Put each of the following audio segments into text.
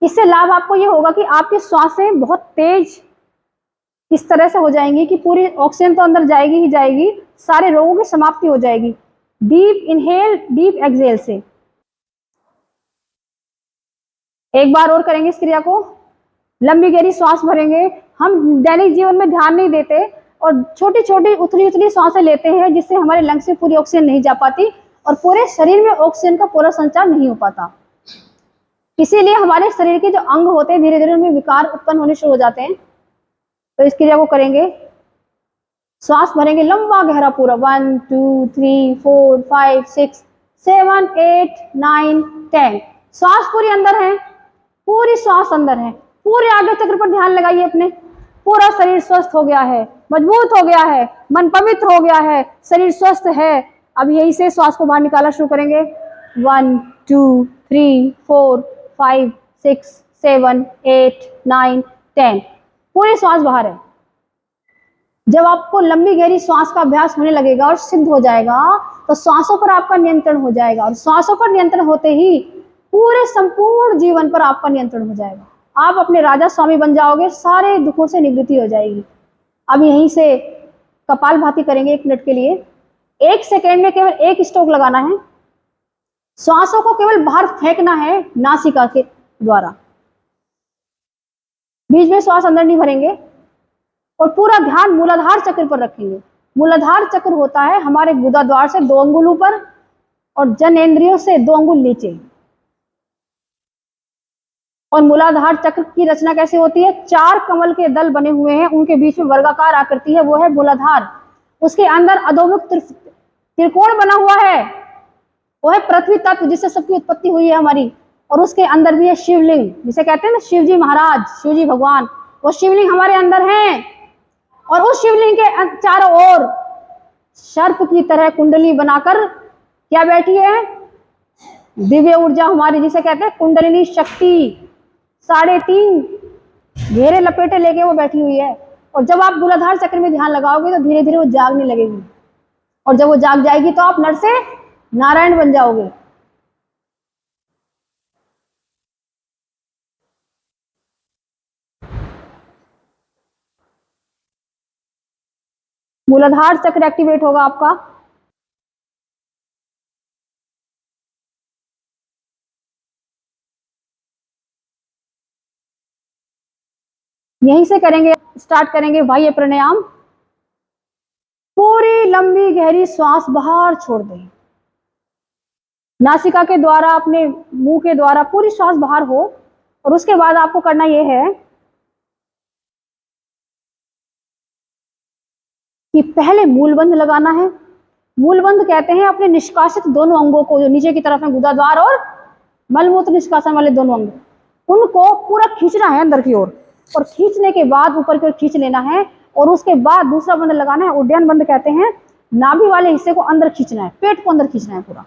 इससे लाभ आपको ये होगा कि आपकी सांसें बहुत तेज इस तरह से हो जाएंगी कि पूरी ऑक्सीजन तो अंदर जाएगी ही जाएगी, सारे रोगों की समाप्ति हो जाएगी डीप इनहेल डीप एक्सहेल से। एक बार और करेंगे इस क्रिया को। लंबी गहरी सांस भरेंगे। हम दैनिक जीवन में ध्यान नहीं देते और छोटी छोटी उथली उथली सांसें लेते हैं, जिससे हमारे लंग्स में पूरी ऑक्सीजन नहीं जा पाती और पूरे शरीर में ऑक्सीजन का पूरा संचार नहीं हो पाता। इसीलिए हमारे शरीर के जो अंग होते हैं धीरे धीरे उनमें विकार उत्पन्न होने शुरू हो जाते हैं। तो इस क्रिया को करेंगे। श्वास भरेंगे लंबा गहरा पूरा 1 2 3 4 5 6 7 8 9 10। श्वास पूरी अंदर है, पूरी श्वास अंदर है। पूरे आगे चक्र पर ध्यान लगाइए अपने। पूरा शरीर स्वस्थ हो गया है, मजबूत हो गया है, मन पवित्र हो गया है, शरीर स्वस्थ है। अब यही से श्वास को बाहर निकालना शुरू करेंगे। 1 2 3 4 5 6 7 8 9 10। पूरी श्वास बाहर है। जब आपको लंबी गहरी श्वास का अभ्यास होने लगेगा और सिद्ध हो जाएगा तो श्वासों पर आपका नियंत्रण हो जाएगा और श्वासों पर नियंत्रण होते ही पूरे संपूर्ण जीवन पर आपका नियंत्रण हो जाएगा। आप अपने राजा स्वामी बन जाओगे, सारे दुखों से निवृत्ति हो जाएगी। अब यहीं से कपालभाति करेंगे 1 मिनट के लिए। 1 सेकेंड में केवल 1 स्ट्रोक लगाना है। श्वासों को केवल बाहर फेंकना है नासिका के द्वारा, बीच में श्वास अंदर नहीं भरेंगे और पूरा ध्यान मूलाधार चक्र पर रखेंगे। मूलाधार चक्र होता है हमारे गुदा द्वार से 2 अंगुल ऊपर और जननेंद्रियों से 2 अंगुल नीचे। और मूलाधार चक्र की रचना कैसे होती है? 4 कमल के दल बने हुए हैं, उनके बीच में वर्गाकार आकृति है, वो है मूलाधार। उसके अंदर अधोमुख त्रिकोण बना हुआ है, वो है पृथ्वी तत्व जिससे सबकी उत्पत्ति हुई है हमारी। और उसके अंदर भी है शिवलिंग, जिसे कहते हैं ना शिव जी महाराज, शिव जी भगवान। वो शिवलिंग हमारे अंदर है और उस शिवलिंग के चारों ओर सर्प की तरह कुंडली बनाकर क्या बैठी है? दिव्य ऊर्जा हमारी, जिसे कहते हैं कुंडलिनी शक्ति। 3.5 घेरे लपेटे लेके वो बैठी हुई है। और जब आप मूलाधार चक्र में ध्यान लगाओगे तो धीरे धीरे वो जागने लगेगी और जब वो जाग जाएगी तो आप नर से नारायण बन जाओगे। मूलाधार चक्र एक्टिवेट होगा आपका। यहीं से करेंगे, स्टार्ट करेंगे बाह्य प्राणायाम। पूरी लंबी गहरी श्वास बाहर छोड़ दें, नासिका के द्वारा, अपने मुंह के द्वारा पूरी श्वास बाहर हो। और उसके बाद आपको करना यह है कि पहले मूलबंध लगाना है। मूलबंध कहते हैं अपने निष्कासित दोनों अंगों को, जो नीचे की तरफ है गुदाद्वार और मलमूत्र निष्कासन वाले दोनों अंग, उनको पूरा खींचना है अंदर की ओर। और खींचने के बाद ऊपर की ओर खींच लेना है। और उसके बाद दूसरा बंध लगाना है, उड्डयन बंध कहते हैं। नाभि वाले हिस्से को अंदर खींचना है, पेट को अंदर खींचना है पूरा।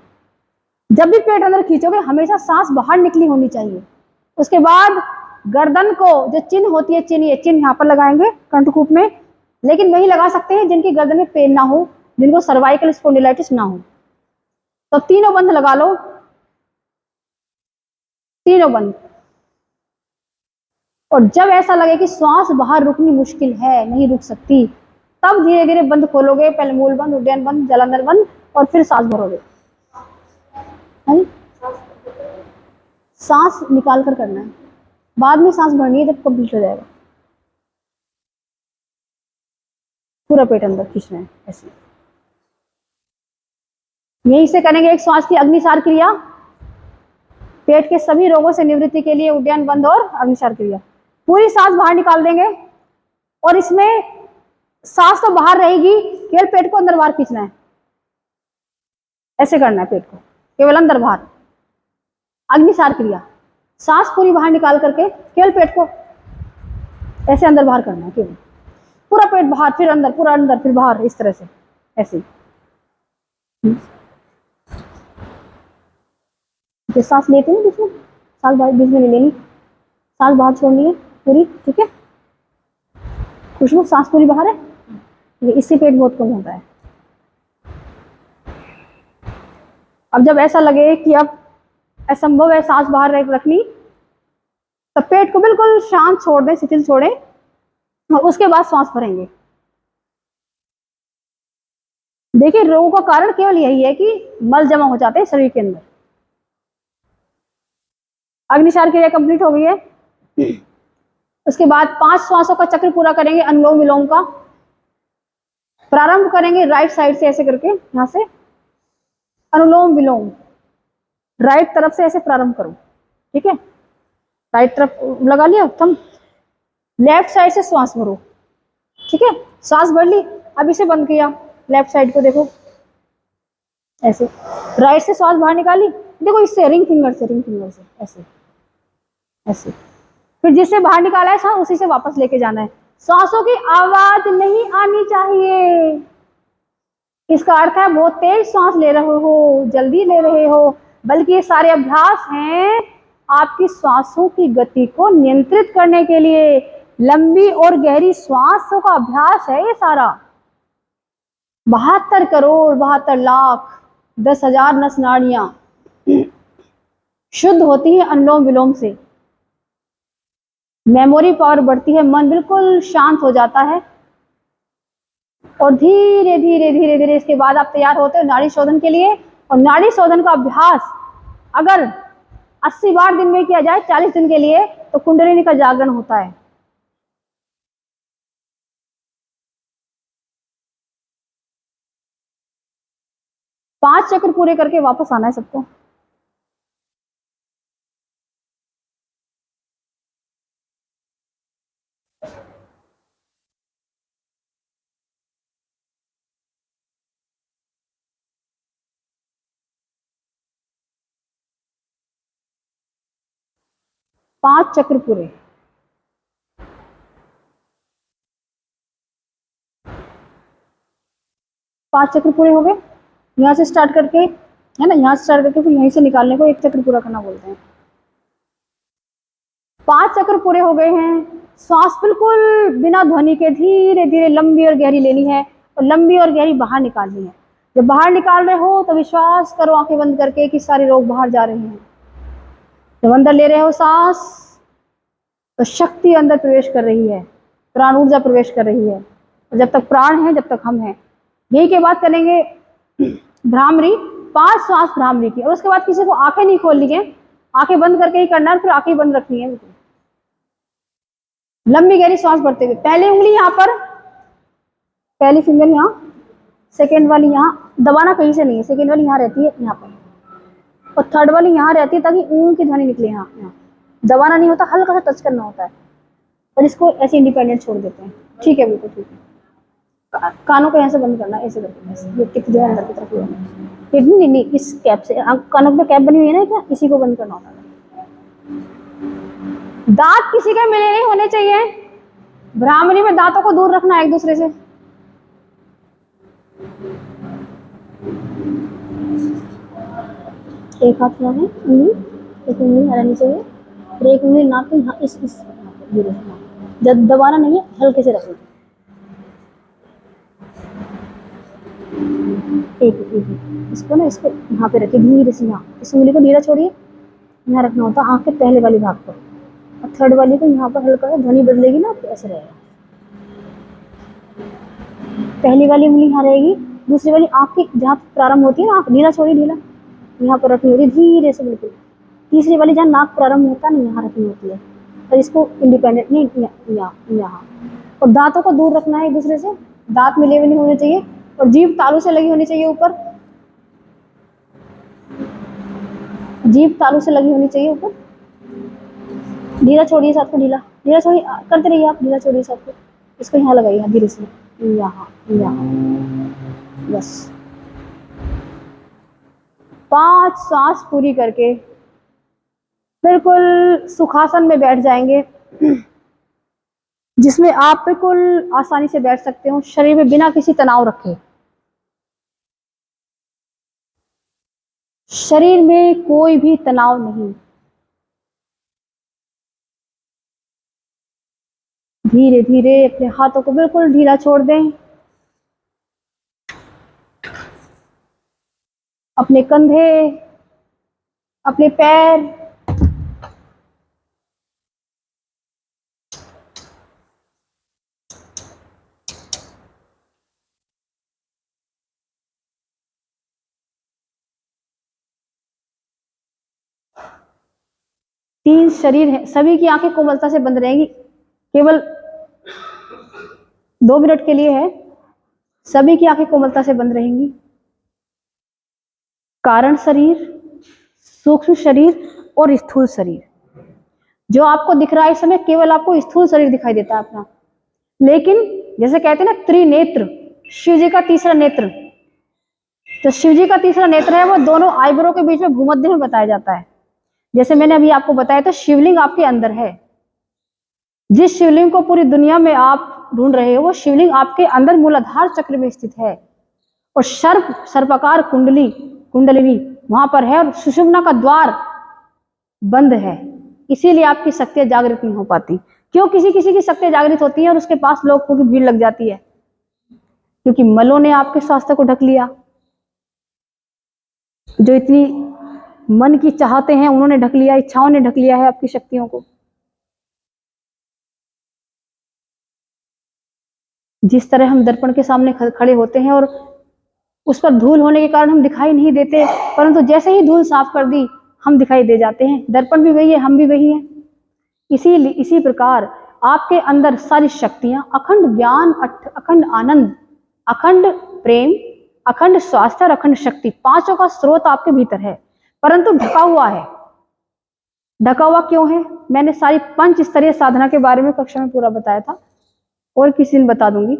जब भी पेट अंदर खींचोगे हमेशा सांस बाहर निकली होनी चाहिए। उसके बाद गर्दन को जो चिन्ह होती है, चिन्ह यहाँ पर लगाएंगे कंठकूप में, लेकिन वही लगा सकते हैं जिनकी गर्दन में पेन ना हो, जिनको सर्वाइकल स्पॉन्डिलाइटिस ना हो। तो तीनों बंध लगा लो, तीनों बंध। और जब ऐसा लगे कि श्वास बाहर रुकनी मुश्किल है, नहीं रुक सकती, तब धीरे धीरे बंद खोलोगे। पहले मूल बंद, उड्डयन बंद, जलांधर बंद, और फिर सांस भरोगे। सांस निकाल कर करना है, बाद में सांस भरनी है जब कंप्लीट हो जाएगा। पूरा पेट अंदर खींचना है ऐसे। यहीं से करेंगे एक श्वास की अग्निसार क्रिया। पेट के सभी रोगों से निवृत्ति के लिए उड्डयन बंद और अग्निसार क्रिया। पूरी सांस बाहर निकाल देंगे और इसमें सांस तो बाहर रहेगी, केवल पेट को अंदर बाहर खींचना है। ऐसे करना है, पेट को केवल अंदर बाहर। अग्निसार क्रिया, सांस पूरी बाहर निकाल करके केवल पेट को ऐसे अंदर बाहर करना है, केवल पूरा पेट बाहर, फिर अंदर, पूरा अंदर, फिर बाहर, इस तरह से ऐसे। जो सांस लेते हैं बीच में, सांस बाहर बीच में नहीं लेनी, सांस बाहर छोड़नी है पूरी, ठीक है। खुशबू, सांस पूरी बाहर है, इससे पेट बहुत कम होता है। अब जब ऐसा लगे कि अब असंभव है सांस बाहर रखनी, तो पेट को बिल्कुल शांत छोड़ दें, शिथिल छोड़ें, और उसके बाद सांस भरेंगे। देखिए, रोगों का कारण केवल यही है कि मल जमा हो जाते हैं शरीर के अंदर। अग्निसार क्रिया कंप्लीट हो गई है। उसके बाद 5 श्वासों का चक्र पूरा करेंगे, अनुलोम विलोम का। प्रारंभ करेंगे राइट साइड से, ऐसे करके यहां से अनुलोम विलोम, राइट तरफ से ऐसे प्रारंभ करो, ठीक है। राइट तरफ लगा लिया थम, लेफ्ट साइड से श्वास भरो, ठीक है। श्वास भर ली, अब इसे बंद किया, लेफ्ट साइड को देखो ऐसे, राइट से श्वास बाहर निकाली, देखो इससे रिंग फिंगर से, रिंग फिंगर से ऐसे ऐसे। फिर जिससे बाहर निकाला है सांस, उसी से वापस लेके जाना है। सांसों की आवाज नहीं आनी चाहिए। इसका अर्थ है बहुत तेज सांस ले रहे हो, जल्दी ले रहे हो, बल्कि ये सारे अभ्यास हैं आपकी सांसों की गति को नियंत्रित करने के लिए। लंबी और गहरी सांसों का अभ्यास है ये सारा। 72 करोड़ 72 लाख 10,000 नस नाड़ियां शुद्ध होती है अनुलोम विलोम से। मेमोरी पावर बढ़ती है, मन बिल्कुल शांत हो जाता है, और धीरे धीरे धीरे धीरे इसके बाद आप तैयार होते हो नाड़ी शोधन के लिए। और नाड़ी शोधन का अभ्यास अगर 80 बार दिन में किया जाए 40 दिन के लिए, तो कुंडलिनी का जागरण होता है। पांच चक्र पूरे करके वापस आना है सबको। पांच चक्र पूरे। पांच चक्र पूरे हो गए। यहाँ से स्टार्ट करके, है ना, यहाँ से स्टार्ट करके फिर यहीं से निकालने को एक चक्र पूरा करना बोलते हैं। 5 चक्र पूरे हो गए हैं। श्वास बिल्कुल बिना ध्वनि के धीरे धीरे लंबी और गहरी लेनी है, और लंबी और गहरी बाहर निकालनी है। जब बाहर निकाल रहे हो तो विश्वास करो आंखें बंद करके कि सारे रोग बाहर जा रहे हैं। जब अंदर ले रहे हो सांस, तो शक्ति अंदर प्रवेश कर रही है, प्राण ऊर्जा प्रवेश कर रही है, और जब तक प्राण है, जब तक हम हैं। यही के बाद करेंगे भ्रामरी, 5 श्वास भ्रामरी की। और उसके बाद किसी को आंखें नहीं खोलनी है, आंखें बंद करके ही करना है, फिर आंखें बंद रखनी है। लंबी गहरी सांस भरते हुए पहली उंगली यहाँ पर, पहली फिंगर यहाँ, सेकेंड वाली यहाँ, दबाना कहीं से नहीं है, सेकेंड वाली यहाँ रहती है यहाँ पर, और थर्ड वाली यहाँ रहती है ताकि ऊं की ध्वनि निकले। यहाँ यहाँ दबाना नहीं होता, हल्का सा टच करना होता है, और इसको ऐसे इंडिपेंडेंट छोड़ देते हैं। ठीक है, बिल्कुल ठीक है। कानों को यहाँ से बंद करना, ऐसे करके ऐसे, ये टिक जो है अंदर की तरफ नहीं, नहीं, इस कैप से, कानों में कैप बनी हुई है ना क्या, इसी को बंद करना होता है। दांत किसी के मिले नहीं होने चाहिए। भ्रामरी में दांतों को दूर रखना है एक दूसरे से। एक हाथ यहाँ है, उंगली, एक उंगली हरानी चाहिए, और एक उंगली नाक के यहाँ, इस जब दबाना नहीं है, हल्के से रखना। एक इसको ना, इसको यहाँ पे रखिए धीरे से, यहाँ इस उंगली को ढीला छोड़िए, यहाँ रखना होता है आँख के पहले वाली भाग पर, और थर्ड वाली को यहाँ पर हल्का सा, ध्वनि बदलेगी ना तो ऐसे रहेगा। पहली वाली उंगली यहाँ रहेगी, दूसरी वाली आँख की जहाँ प्रारंभ होती है ना, आँख ढीला छोड़िए, ढीला यहाँ पर रखनी होती है धीरे से बिल्कुल। तीसरी वाली जहाँ नाक प्रारंभ होता है ना, यहाँ रखनी होती है, और इसको इंडिपेंडेंट नहीं, यहाँ। और दांतों को दूर रखना है एक दूसरे से, दांत मिले हुए नहीं होने चाहिए, और जीभ तालू से लगी होनी चाहिए ऊपर, जीभ तालू से लगी होनी चाहिए ऊपर। ढीला छोड़िए साथ को, ढीला ढीला छोड़िए, करते रहिए आप, ढीला छोड़िए साथ को। इसको यहाँ लगाइए धीरे से, यहाँ यहाँ, बस। 5 सांस पूरी करके बिल्कुल सुखासन में बैठ जाएंगे, जिसमें आप बिल्कुल आसानी से बैठ सकते हो, शरीर में बिना किसी तनाव रखे। शरीर में कोई भी तनाव नहीं। धीरे धीरे अपने हाथों को बिल्कुल ढीला छोड़ दें, अपने कंधे, अपने पैर, तीन शरीर है, सभी की आंखें कोमलता से बंद रहेंगी, केवल 2 मिनट के लिए है, सभी की आंखें कोमलता से बंद रहेंगी। कारण शरीर, सूक्ष्म शरीर और स्थूल शरीर। जो आपको दिख रहा है इस समय केवल आपको स्थूल शरीर दिखाई देता है अपना, लेकिन जैसे कहते हैं ना त्रिनेत्र, शिव जी का तीसरा नेत्र, तो शिव जी का तीसरा नेत्र है वो दोनों आईब्रो के बीच में भूमध्य में बताया जाता है। जैसे मैंने अभी आपको बताया था शिवलिंग आपके अंदर है, जिस शिवलिंग को पूरी दुनिया में आप ढूंढ रहे हो वो शिवलिंग आपके अंदर मूलाधार चक्र में स्थित है, और सर्पाकार कुंडली कुंडलिनी वहां पर है, और सुषुम्ना का द्वार बंद है, इसीलिए आपकी शक्तियां जागृत नहीं हो पाती। क्यों किसी किसी की शक्तियां जागृत होती है और उसके पास लोगों की भीड़ लग जाती है? क्योंकि मलों ने आपके स्वास्थ्य को ढक लिया, जो इतनी मन की चाहते हैं उन्होंने ढक लिया, इच्छाओं ने ढक लिया है आपकी शक्तियों को। जिस तरह हम दर्पण के सामने खड़े होते हैं और उस पर धूल होने के कारण हम दिखाई नहीं देते, परंतु जैसे ही धूल साफ कर दी हम दिखाई दे जाते हैं। दर्पण भी वही है, हम भी वही हैं। इसी प्रकार आपके अंदर सारी शक्तियां, अखंड ज्ञान, अखंड आनंद, अखंड प्रेम, अखंड स्वास्थ्य और अखंड शक्ति, पांचों का स्रोत आपके भीतर है, परंतु ढका हुआ है। ढका हुआ क्यों है? मैंने सारी 5 स्तरीय साधना के बारे में कक्षा में पूरा बताया था, और किसी दिन बता दूंगी।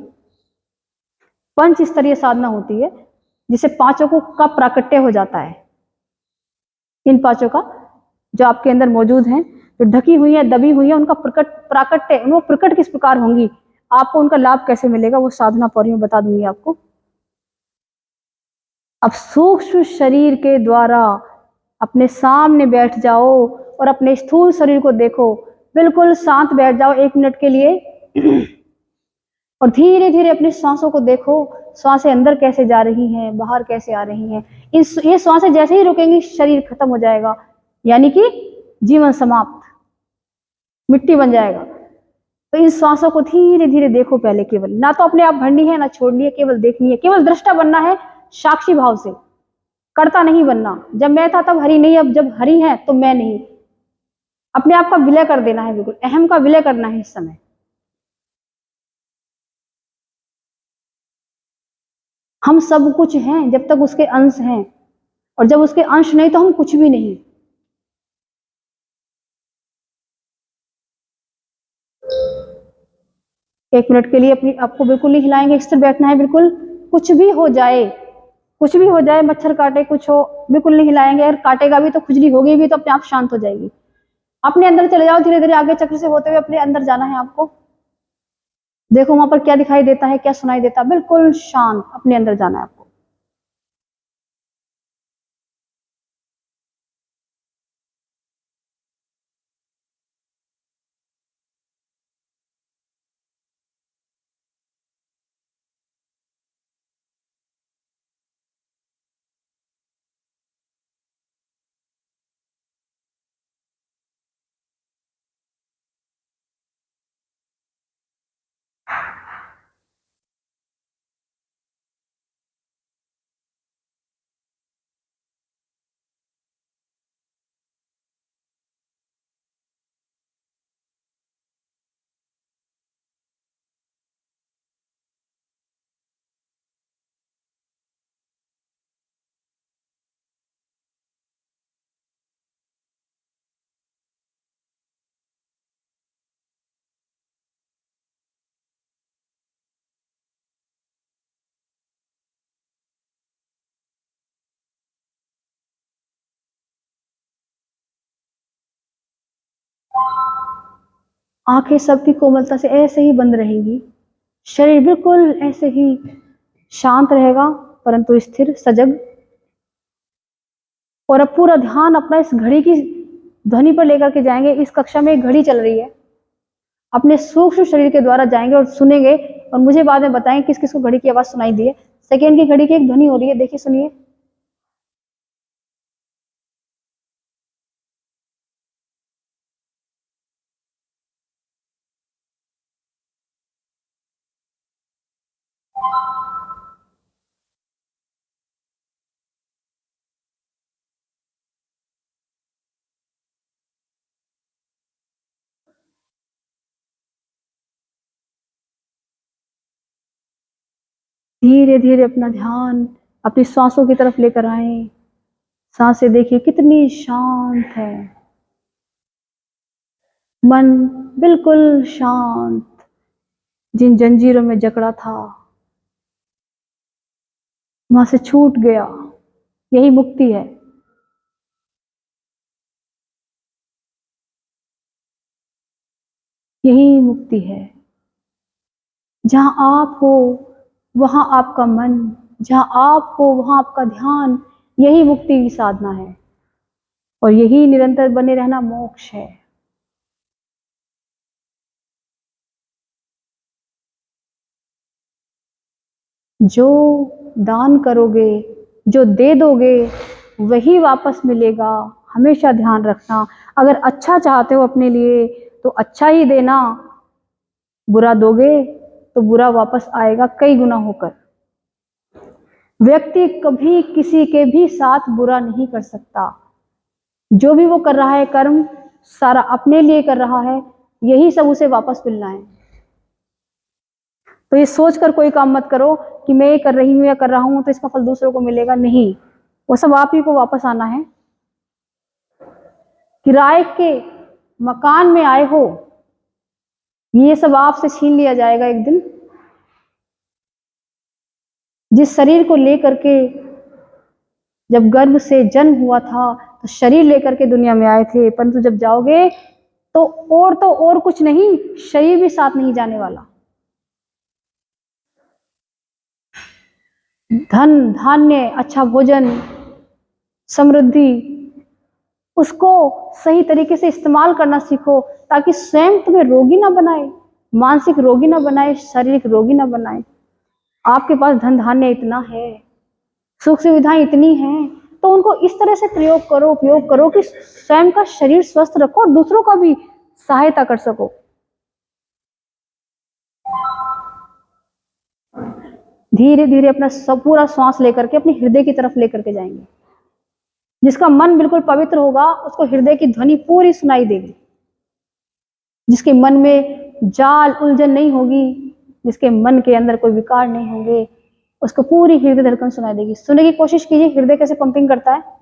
5 स्तरीय साधना होती है जिसे पांचों को का प्राकट्य हो जाता है। इन पांचों का जो आपके अंदर मौजूद हैं, जो ढकी हुई है, दबी हुई है, उनका प्राकट्य, वो प्रकट किस प्रकार होंगी, आपको उनका लाभ कैसे मिलेगा, वो साधना पौरी में बता दूंगी आपको। अब सूक्ष्म शरीर के द्वारा अपने सामने बैठ जाओ और अपने स्थूल शरीर को देखो, बिल्कुल शांत बैठ जाओ 1 मिनट के लिए और धीरे धीरे अपनी सांसों को देखो, सांसें अंदर कैसे जा रही हैं, बाहर कैसे आ रही हैं। ये सांसें जैसे ही रुकेंगी शरीर खत्म हो जाएगा, यानी कि जीवन समाप्त, मिट्टी बन जाएगा। तो इन सांसों को धीरे धीरे देखो पहले, केवल ना तो अपने आप भरनी है ना छोड़नी है, केवल देखनी है, केवल दृष्टा बनना है, साक्षी भाव से, कर्ता नहीं बनना। जब मैं था तब हरि नहीं, अब जब हरि है तो मैं नहीं। अपने आप का विलय कर देना है, बिल्कुल अहम का विलय करना है इस समय। हम सब कुछ हैं जब तक उसके अंश हैं, और जब उसके अंश नहीं तो हम कुछ भी नहीं। एक मिनट के लिए अपनी आपको बिल्कुल नहीं हिलाएंगे, स्थिर बैठना है बिल्कुल। कुछ भी हो जाए, कुछ भी हो जाए, मच्छर काटे, कुछ हो, बिल्कुल नहीं हिलाएंगे। अगर काटेगा भी तो खुजली होगी भी तो अपने आप शांत हो जाएगी। अपने अंदर चले जाओ, धीरे धीरे आगे चक्र से होते हुए अपने अंदर जाना है आपको। देखो वहां पर क्या दिखाई देता है, क्या सुनाई देता है, बिल्कुल शांत अपने अंदर जाना है आपको। आंखें सबकी कोमलता से ऐसे ही बंद रहेंगी, शरीर बिल्कुल ऐसे ही शांत रहेगा, परंतु स्थिर, सजग। और अब पूरा ध्यान अपना इस घड़ी की ध्वनि पर लेकर के जाएंगे। इस कक्षा में एक घड़ी चल रही है, अपने सूक्ष्म शरीर के द्वारा जाएंगे और सुनेंगे, और मुझे बाद में बताएंगे किस किस को घड़ी की आवाज सुनाई दी है। सेकेंड की घड़ी की एक ध्वनि हो रही है, देखिए सुनिए। धीरे धीरे अपना ध्यान अपनी सांसों की तरफ लेकर आए। सांसें देखिए कितनी शांत है, मन बिल्कुल शांत, जिन जंजीरों में जकड़ा था वहां से छूट गया। यही मुक्ति है। यही मुक्ति है। जहां आप हो वहां आपका मन, जहां आप हो वहां आपका ध्यान, यही मुक्ति की साधना है और यही निरंतर बने रहना मोक्ष है। जो दान करोगे, जो दे दोगे, वही वापस मिलेगा। हमेशा ध्यान रखना। अगर अच्छा चाहते हो अपने लिए तो अच्छा ही देना, बुरा दोगे तो बुरा वापस आएगा कई गुना होकर। व्यक्ति कभी किसी के भी साथ बुरा नहीं कर सकता। जो भी वो कर रहा है कर्म, सारा अपने लिए कर रहा है, यही सब उसे वापस मिलना है। तो ये सोचकर कोई काम मत करो कि मैं ये कर रही हूँ या कर रहा हूँ तो इसका फल दूसरों को मिलेगा। नहीं, वो सब आप ही को वापस आना है। किराए के मकान में आए हो, ये सब आपसे छीन लिया जाएगा एक दिन। जिस शरीर को लेकर के जब गर्भ से जन्म हुआ था तो शरीर लेकर के दुनिया में आए थे, परंतु जब जाओगे तो और कुछ नहीं, शरीर भी साथ नहीं जाने वाला। धन धान्य, अच्छा भोजन, समृद्धि, उसको सही तरीके से इस्तेमाल करना सीखो ताकि स्वयं तुम्हें रोगी ना बनाए, मानसिक रोगी ना बनाए, शारीरिक रोगी ना बनाए। आपके पास धन धान्य इतना है, सुख सुविधाएं इतनी हैं, तो उनको इस तरह से प्रयोग करो, उपयोग करो कि स्वयं का शरीर स्वस्थ रखो और दूसरों का भी सहायता कर सको। धीरे धीरे अपना सब पूरा श्वास लेकर के अपने हृदय की तरफ लेकर के जाएंगे। जिसका मन बिल्कुल पवित्र होगा उसको हृदय की ध्वनि पूरी सुनाई देगी। जिसके मन में जाल उलझन नहीं होगी, जिसके मन के अंदर कोई विकार नहीं होंगे, उसको पूरी हृदय धड़कन सुनाई देगी। सुनने की कोशिश कीजिए हृदय कैसे पंपिंग करता है।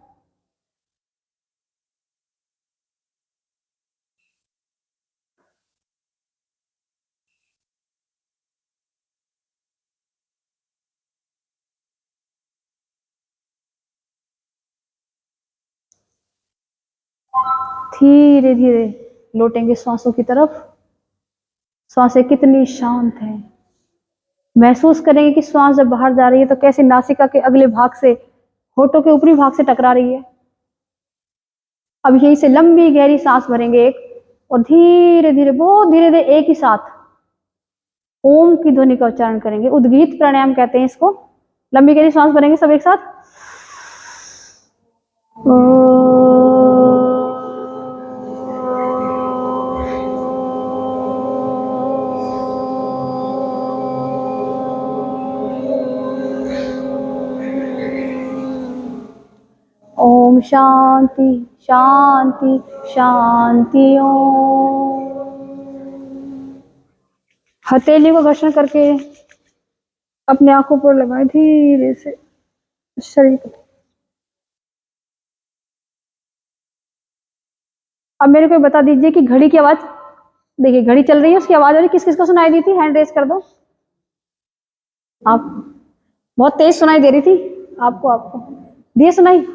धीरे धीरे लौटेंगे सांसों की तरफ। सांसें कितनी शांत है। महसूस करेंगे कि सांस जब बाहर जा रही है तो कैसे नासिका के अगले भाग से, होठों के ऊपरी भाग से टकरा रही है। अब यहीं से लंबी गहरी सांस भरेंगे एक, और धीरे धीरे, बहुत धीरे धीरे एक ही साथ ओम की ध्वनि का उच्चारण करेंगे। उद्गीत प्राणायाम कहते हैं इसको। लंबी गहरी सांस भरेंगे सब एक साथ। ओम शांति शांति शांति। ओम। हथेली को घर्षण करके अपने आंखों पर लगाए धीरे से शरीर को। अब मेरे को बता दीजिए कि घड़ी की आवाज, देखिए घड़ी चल रही है, उसकी आवाज वाली किस किस को सुनाई दी थी? हैंड रेज कर दो। आप बहुत तेज सुनाई दे रही थी आपको। आपको दिए सुनाई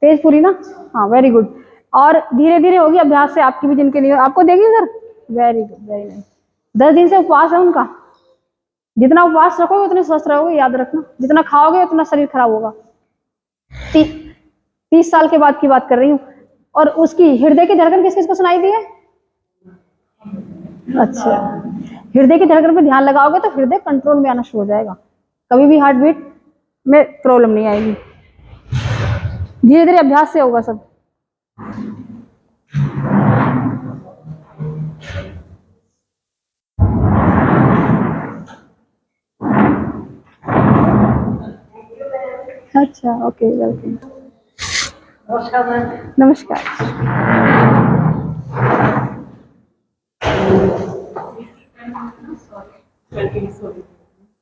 तेज पूरी ना? हाँ, वेरी गुड। और धीरे धीरे होगी अभ्यास से आपकी भी, जिनके लिए आपको देगी उधर। Very good, very nice. 10 दिन से उपवास है उनका। जितना उपवास रखोगे उतने स्वस्थ रहोगे, याद रखना। जितना खाओगे उतना शरीर खराब होगा। 30 साल के बाद की बात कर रही हूँ। और उसकी हृदय की धड़कन किस किस को सुनाई दी है? अच्छा, हृदय की धड़कन पर ध्यान लगाओगे तो हृदय कंट्रोल में आना शुरू हो जाएगा। कभी भी हार्ट बीट में प्रॉब्लम नहीं आएगी। धीरे धीरे अभ्यास से होगा सब। अच्छा, ओके, वेलकम। नमस्कार मैम। नमस्कार।